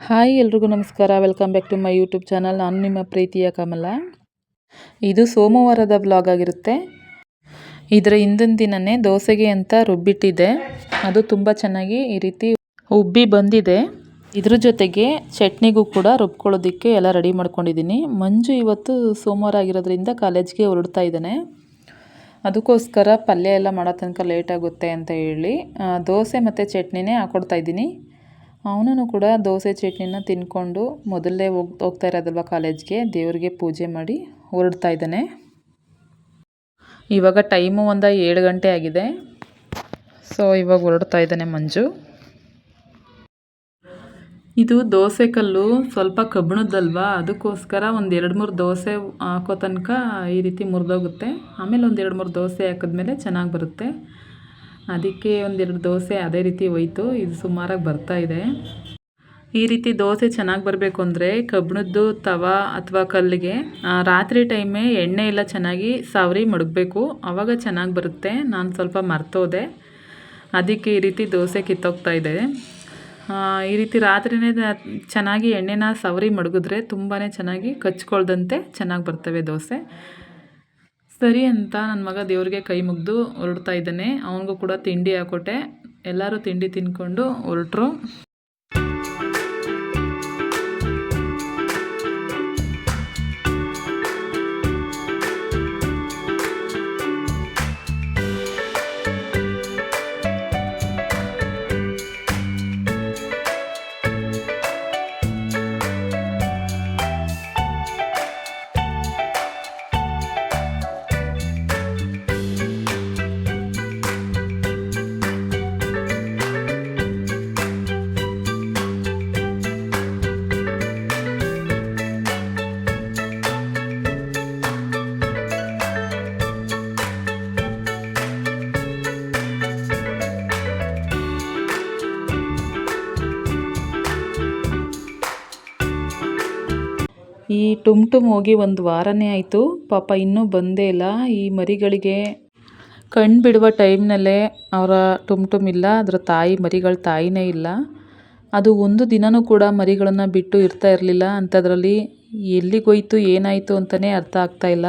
Hi ಎಲ್ರಿಗೂ ನಮಸ್ಕಾರ. Welcome back to my YouTube channel. ನಾನು ನಿಮ್ಮ ಪ್ರೀತಿಯ ಕಮಲ. ಇದು ಸೋಮವಾರದ ವ್ಲಾಗ್ ಆಗಿರುತ್ತೆ. ಇದರ ಹಿಂದಿನ ದಿನನೇ ದೋಸೆಗೆ ಅಂತ ರುಬ್ಬಿಟ್ಟಿದೆ. ಅದು ತುಂಬ ಚೆನ್ನಾಗಿ ಈ ರೀತಿ ಉಬ್ಬಿ ಬಂದಿದೆ. ಇದ್ರ ಜೊತೆಗೆ ಚಟ್ನಿಗೂ ಕೂಡ ರುಬ್ಕೊಳ್ಳೋದಕ್ಕೆ ಎಲ್ಲ ರೆಡಿ ಮಾಡ್ಕೊಂಡಿದ್ದೀನಿ. ಮಂಜು ಇವತ್ತು ಸೋಮವಾರ ಆಗಿರೋದ್ರಿಂದ ಕಾಲೇಜ್ಗೆ ಹೊರಡ್ತಾ ಇದ್ದಾನೆ. ಅದಕ್ಕೋಸ್ಕರ ಪಲ್ಯ ಎಲ್ಲ ಮಾಡೋ ತನಕ ಲೇಟ್ ಆಗುತ್ತೆ ಅಂತ ಹೇಳಿ ದೋಸೆ ಮತ್ತು ಚಟ್ನಿನೇ ಹಾಕ್ಕೊಡ್ತಾ ಇದ್ದೀನಿ. ಅವನು ಕೂಡ ದೋಸೆ ಚಟ್ನಿನ ತಿನ್ಕೊಂಡು ಮೊದಲೇ ಹೋಗ್ತಾ ಇರೋದಲ್ವ ಕಾಲೇಜ್ಗೆ, ದೇವ್ರಿಗೆ ಪೂಜೆ ಮಾಡಿ ಹೊರಡ್ತಾ ಇದ್ದಾನೆ. ಇವಾಗ ಟೈಮು 7 ಗಂಟೆ ಆಗಿದೆ. ಸೊ ಇವಾಗ ಹೊರಡ್ತಾ ಇದ್ದಾನೆ ಮಂಜು. ಇದು ದೋಸೆ ಕಲ್ಲು ಸ್ವಲ್ಪ ಕಬ್ಬಿಣದ್ದಲ್ವಾ, ಅದಕ್ಕೋಸ್ಕರ ಒಂದು 2-3 ದೋಸೆ ಹಾಕೋ ತನಕ ಈ ರೀತಿ ಮುರಿದೋಗುತ್ತೆ. ಆಮೇಲೆ ಒಂದು 2-3 ದೋಸೆ ಹಾಕಿದ್ಮೇಲೆ ಚೆನ್ನಾಗಿ ಬರುತ್ತೆ. ಅದಕ್ಕೆ 1-2 ದೋಸೆ ಅದೇ ರೀತಿ ಹೋಯ್ತು. ಇದು ಸುಮಾರಾಗಿ ಬರ್ತಾ ಇದೆ. ಈ ರೀತಿ ದೋಸೆ ಚೆನ್ನಾಗಿ ಬರಬೇಕು ಅಂದರೆ ಕಬ್ಬಿಣದ್ದು ತವಾ ಅಥವಾ ಕಲ್ಲಿಗೆ ರಾತ್ರಿ ಟೈಮೇ ಎಣ್ಣೆ ಎಲ್ಲ ಚೆನ್ನಾಗಿ ಸಾವರಿ ಮಡಗಬೇಕು, ಆವಾಗ ಚೆನ್ನಾಗಿ ಬರುತ್ತೆ. ನಾನು ಸ್ವಲ್ಪ ಮರ್ತೋದೆ, ಅದಕ್ಕೆ ಈ ರೀತಿ ದೋಸೆ ಕಿತ್ತೋಗ್ತಾ ಇದೆ. ಈ ರೀತಿ ರಾತ್ರಿನೇ ಚೆನ್ನಾಗಿ ಎಣ್ಣೆನ ಸವರಿ ಮಡಗಿದ್ರೆ ತುಂಬಾ ಚೆನ್ನಾಗಿ ಕಚ್ಕೊಳ್ದಂತೆ ಚೆನ್ನಾಗಿ ಬರ್ತವೆ ದೋಸೆ. ಸರಿ ಅಂತ ನನ್ನ ಮಗ ದೇವ್ರಿಗೆ ಕೈ ಮುಗಿದು ಹೊರಡ್ತಾ ಇದ್ದಾನೆ. ಅವನಿಗೂ ಕೂಡ ತಿಂಡಿ ಹಾಕೊಟ್ಟೆ. ಎಲ್ಲರೂ ತಿಂಡಿ ತಿಂದ್ಕೊಂಡು ಹೊರಟ್ರು. ಈ ಟುಮ್ ಹೋಗಿ 1 ವಾರನೇ ಆಯಿತು. ಪಾಪ ಇನ್ನೂ ಬಂದೇ ಇಲ್ಲ. ಈ ಮರಿಗಳಿಗೆ ಕಣ್ಣು ಬಿಡುವ ಟೈಮ್ನಲ್ಲೇ ಅವರ ಟುಮ್ ಇಲ್ಲ, ಅದರ ಮರಿಗಳ ತಾಯಿನೇ ಇಲ್ಲ. ಅದು ಒಂದು ದಿನವೂ ಕೂಡ ಮರಿಗಳನ್ನು ಬಿಟ್ಟು ಇರ್ತಾ ಇರಲಿಲ್ಲ. ಅಂಥದ್ರಲ್ಲಿ ಎಲ್ಲಿಗೋಯ್ತು ಏನಾಯಿತು ಅಂತಲೇ ಅರ್ಥ ಆಗ್ತಾ ಇಲ್ಲ.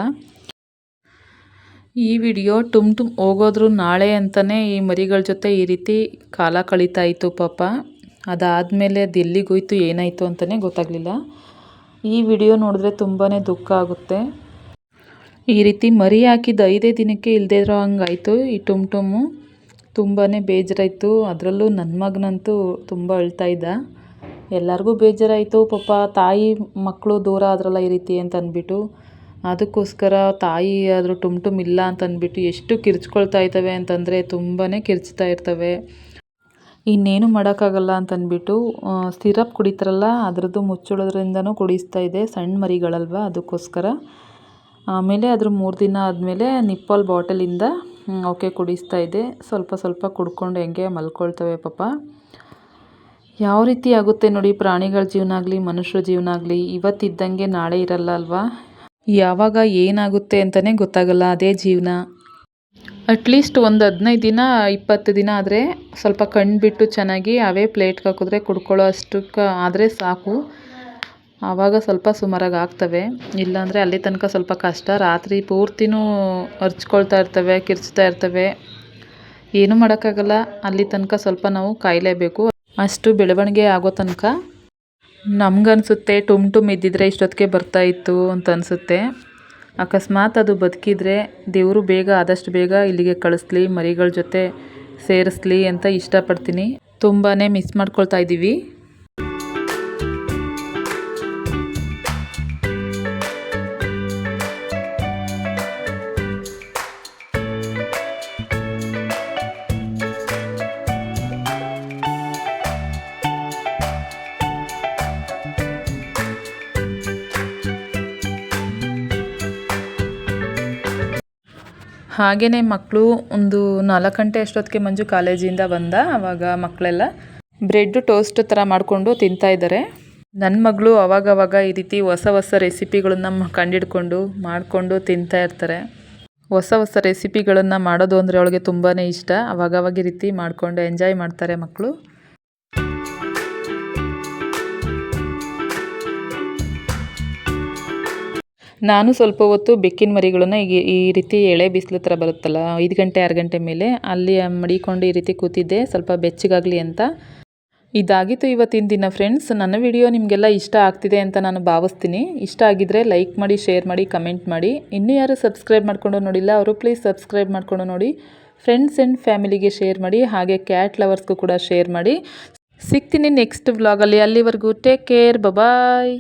ಈ ವಿಡಿಯೋ ಟುಮ್ ಹೋಗೋದ್ರು ನಾಳೆ ಅಂತಲೇ ಈ ಮರಿಗಳ ಜೊತೆ ಈ ರೀತಿ ಕಾಲ ಕಳೀತಾ ಇತ್ತು ಪಾಪ. ಅದಾದಮೇಲೆ ಅದು ಎಲ್ಲಿಗೋಯ್ತು ಏನಾಯಿತು ಅಂತಲೇ ಗೊತ್ತಾಗಲಿಲ್ಲ. ಈ ವಿಡಿಯೋ ನೋಡಿದ್ರೆ ತುಂಬಾ ದುಃಖ ಆಗುತ್ತೆ. ಈ ರೀತಿ ಮರಿ ಹಾಕಿದ 5 ದಿನಕ್ಕೆ ಇಲ್ಲದೇ ಇರೋ ಹಂಗಾಯಿತು ಈ ಟುಮ್ ತುಂಬಾ ಬೇಜಾರಾಯಿತು. ಅದರಲ್ಲೂ ನನ್ನ ಮಗನಂತೂ ತುಂಬ ಅಳ್ತಾ ಇದ್ದ. ಎಲ್ಲರಿಗೂ ಬೇಜಾರಾಯಿತು ಪಾಪ. ತಾಯಿ ಮಕ್ಕಳು ದೂರ ಆದ್ರಲ್ಲ ಈ ರೀತಿ ಅಂತ ಅಂದ್ಬಿಟ್ಟು, ಅದಕ್ಕೋಸ್ಕರ ತಾಯಿ ಆದರೂ ಟುಮ್ ಇಲ್ಲ ಅಂತ ಅಂದ್ಬಿಟ್ಟು ಎಷ್ಟು ಕಿರ್ಚ್ಕೊಳ್ತಾ ಇರ್ತವೆ ಅಂತಂದರೆ ತುಂಬಾ ಕಿರ್ಚ್ತಾ ಇರ್ತವೆ. ಇನ್ನೇನು ಮಾಡೋಕ್ಕಾಗಲ್ಲ ಅಂತಂದ್ಬಿಟ್ಟು ಸಿರಪ್ ಕುಡಿತಾರಲ್ಲ ಅದರದ್ದು ಮುಚ್ಚಳೋದ್ರಿಂದನೂ ಕುಡಿಸ್ತಾ ಇದೆ. ಸಣ್ಣ ಮರಿಗಳಲ್ವ, ಅದಕ್ಕೋಸ್ಕರ. ಆಮೇಲೆ ಅದ್ರ 3 ದಿನ ಆದಮೇಲೆ ನಿಪ್ಪಲ್ ಬಾಟಲಿಂದ ಅವಕ್ಕೆ ಕುಡಿಸ್ತಾ ಇದೆ. ಸ್ವಲ್ಪ ಕುಡ್ಕೊಂಡು ಹೆಂಗೆ ಮಲ್ಕೊಳ್ತವೆ ಪಾಪ. ಯಾವ ರೀತಿ ಆಗುತ್ತೆ ನೋಡಿ, ಪ್ರಾಣಿಗಳ ಜೀವನ ಆಗಲಿ ಮನುಷ್ಯರ ಜೀವನ ಆಗಲಿ ಇವತ್ತಿದ್ದಂಗೆ ನಾಳೆ ಇರಲ್ಲ ಅಲ್ವಾ. ಯಾವಾಗ ಏನಾಗುತ್ತೆ ಅಂತಲೇ ಗೊತ್ತಾಗಲ್ಲ. ಅದೇ ಜೀವನ. ಅಟ್ಲೀಸ್ಟ್ ಒಂದು 15 ದಿನ 20 ದಿನ ಆದರೆ ಸ್ವಲ್ಪ ಕಣ್ಣು ಬಿಟ್ಟು ಚೆನ್ನಾಗಿ ಅವೇ ಪ್ಲೇಟ್ಗೆ ಹಾಕಿದ್ರೆ ಕುಡ್ಕೊಳ್ಳೋ ಅಷ್ಟಕ್ಕೆ ಆದರೆ ಸಾಕು. ಆವಾಗ ಸ್ವಲ್ಪ ಸುಮಾರಾಗಿ ಆಗ್ತವೆ. ಇಲ್ಲಾಂದರೆ ಅಲ್ಲಿ ತನಕ ಸ್ವಲ್ಪ ಕಷ್ಟ. ರಾತ್ರಿ ಪೂರ್ತಿನೂ ಅರ್ಚ್ಕೊಳ್ತಾ ಇರ್ತವೆ, ಕಿರ್ಚ್ತಾ ಇರ್ತವೆ. ಏನೂ ಮಾಡೋಕ್ಕಾಗಲ್ಲ. ಅಲ್ಲಿ ತನಕ ಸ್ವಲ್ಪ ನಾವು ಕಾಯಲೇಬೇಕು. ಅಷ್ಟು ಬೆಳವಣಿಗೆ ಆಗೋ ತನಕ. ನಮಗನ್ಸುತ್ತೆ ಟುಮ್ ಇದ್ದಿದ್ರೆ ಇಷ್ಟೊತ್ತಿಗೆ ಬರ್ತಾಯಿತ್ತು ಅಂತ ಅನಿಸುತ್ತೆ. ಅಕಸ್ಮಾತ್ ಅದು ಬದುಕಿದ್ರೆ ದೇವರು ಆದಷ್ಟು ಬೇಗ ಇಲ್ಲಿಗೆ ಕಳಿಸ್ಲಿ, ಮರಿಗಳ ಜೊತೆ ಸೇರಿಸ್ಲಿ ಅಂತ ಇಷ್ಟಪಡ್ತೀನಿ. ತುಂಬಾ ಮಿಸ್ ಮಾಡ್ಕೊಳ್ತಾ ಇದ್ದೀವಿ. ಹಾಗೆಯೇ ಮಕ್ಕಳು ಒಂದು 4 ಗಂಟೆ ಅಷ್ಟೊತ್ತಿಗೆ ಮಂಜು ಕಾಲೇಜಿಂದ ಬಂದ. ಆವಾಗ ಮಕ್ಕಳೆಲ್ಲ ಬ್ರೆಡ್ ಟೋಸ್ಟ್ ಥರ ಮಾಡಿಕೊಂಡು ತಿಂತಾ ಇದ್ದಾರೆ. ನನ್ನ ಮಗಳು ಅವಾಗವಾಗ ಈ ರೀತಿ ಹೊಸ ರೆಸಿಪಿಗಳನ್ನು ಕಂಡಿಡ್ಕೊಂಡು ಮಾಡಿಕೊಂಡು ತಿಂತಾ ಇರ್ತಾರೆ. ಹೊಸ ರೆಸಿಪಿಗಳನ್ನು ಮಾಡೋದು ಅಂದರೆ ಅವಳಿಗೆ ತುಂಬಾ ಇಷ್ಟ. ಅವಾಗವಾಗ ಈ ರೀತಿ ಮಾಡಿಕೊಂಡು ಎಂಜಾಯ್ ಮಾಡ್ತಾರೆ ಮಕ್ಕಳು. ನಾನು ಸ್ವಲ್ಪ ಹೊತ್ತು ಬೆಕ್ಕಿನ ಮರಿಗಳನ್ನ ಈ ರೀತಿ ಎಳೆ ಬಿಸಿಲು ಥರ ಬರುತ್ತಲ್ಲ 5 ಗಂಟೆ 6 ಗಂಟೆ ಮೇಲೆ ಅಲ್ಲಿ ಮಡಿಕೊಂಡು ಈ ರೀತಿ ಕೂತಿದ್ದೆ ಸ್ವಲ್ಪ ಬೆಚ್ಚಗಾಗಲಿ ಅಂತ. ಇದಾಗಿತ್ತು ಇವತ್ತಿನ ದಿನ ಫ್ರೆಂಡ್ಸ್. ನನ್ನ ವಿಡಿಯೋ ನಿಮಗೆಲ್ಲ ಇಷ್ಟ ಆಗ್ತಿದೆ ಅಂತ ನಾನು ಭಾವಿಸ್ತೀನಿ. ಇಷ್ಟ ಆಗಿದ್ರೆ ಲೈಕ್ ಮಾಡಿ, ಶೇರ್ ಮಾಡಿ, ಕಮೆಂಟ್ ಮಾಡಿ. ಇನ್ನೂ ಯಾರು ಸಬ್ಸ್ಕ್ರೈಬ್ ಮಾಡ್ಕೊಂಡು ನೋಡಿಲ್ಲ ಅವರು ಪ್ಲೀಸ್ ಸಬ್ಸ್ಕ್ರೈಬ್ ಮಾಡ್ಕೊಂಡು ನೋಡಿ. ಫ್ರೆಂಡ್ಸ್ ಆ್ಯಂಡ್ ಫ್ಯಾಮಿಲಿಗೆ ಶೇರ್ ಮಾಡಿ, ಹಾಗೆ ಕ್ಯಾಟ್ ಲವರ್ಸ್ಗೂ ಕೂಡ ಶೇರ್ ಮಾಡಿ. ಸಿಗ್ತೀನಿ ನೆಕ್ಸ್ಟ್ ವ್ಲಾಗಲ್ಲಿ. ಅಲ್ಲಿವರೆಗೂ ಟೇಕ್ ಕೇರ್, ಬಾಯ್.